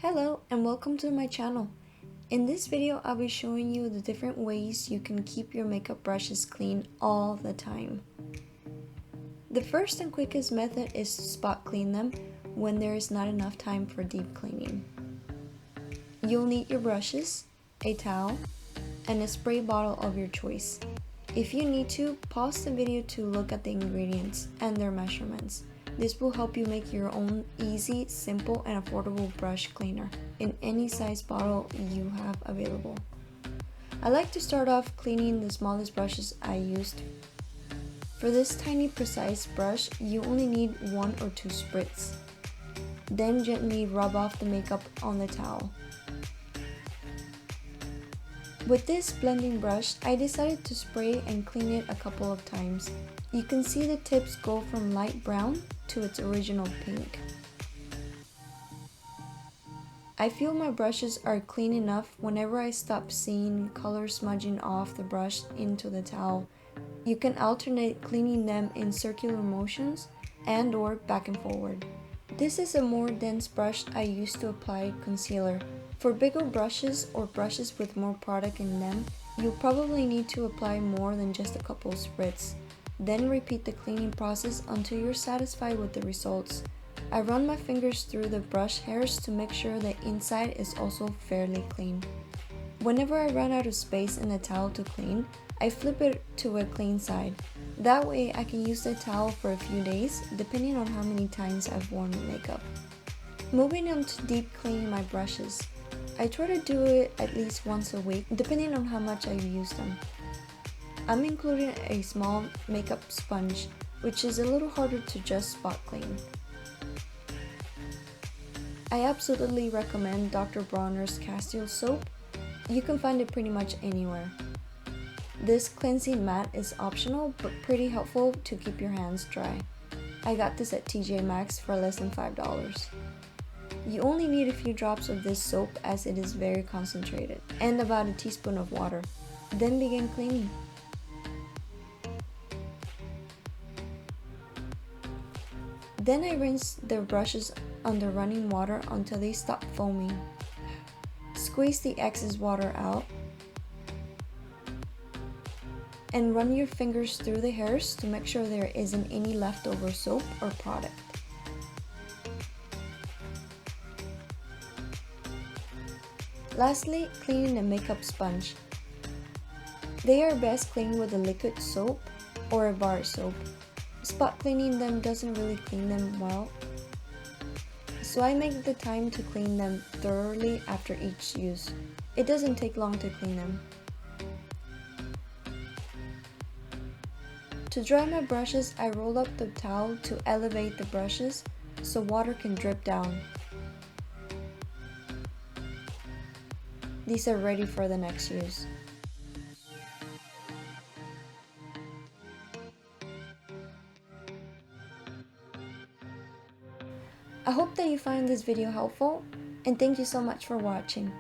Hello and welcome to my channel. In this video, I'll be showing you the different ways you can keep your makeup brushes clean all the time. The first and quickest method is to spot clean them when there is not enough time for deep cleaning. You'll need your brushes, a towel, and a spray bottle of your choice. If you need to, pause the video to look at the ingredients and their measurements. This will help you make your own easy, simple, and affordable brush cleaner in any size bottle you have available. I like to start off cleaning the smallest brushes I used. For this tiny precise brush, you only need 1 or 2 spritz. Then gently rub off the makeup on the towel. With this blending brush, I decided to spray and clean it a couple of times. You can see the tips go from light brown to its original pink. I feel my brushes are clean enough whenever I stop seeing color smudging off the brush into the towel. You can alternate cleaning them in circular motions and or back and forward. This is a more dense brush I use to apply concealer. For bigger brushes or brushes with more product in them, you'll probably need to apply more than just a couple spritz. Then repeat the cleaning process until you're satisfied with the results. I run my fingers through the brush hairs to make sure the inside is also fairly clean. Whenever I run out of space in the towel to clean, I flip it to a clean side. That way I can use the towel for a few days, depending on how many times I've worn makeup. Moving on to deep cleaning my brushes. I try to do it at least once a week, depending on how much I use them. I'm including a small makeup sponge, which is a little harder to just spot clean. I absolutely recommend Dr. Bronner's Castile soap. You can find it pretty much anywhere. This cleansing mat is optional but pretty helpful to keep your hands dry. I got this at TJ Maxx for less than $5. You only need a few drops of this soap as it is very concentrated, and about a teaspoon of water. Then begin cleaning. Then I rinse the brushes under running water until they stop foaming. Squeeze the excess water out and run your fingers through the hairs to make sure there isn't any leftover soap or product. Lastly, cleaning the makeup sponge. They are best cleaned with a liquid soap or a bar soap. Spot cleaning them doesn't really clean them well, so I make the time to clean them thoroughly after each use. It doesn't take long to clean them. To dry my brushes, I roll up the towel to elevate the brushes so water can drip down. These are ready for the next use. I hope that you find this video helpful, and thank you so much for watching.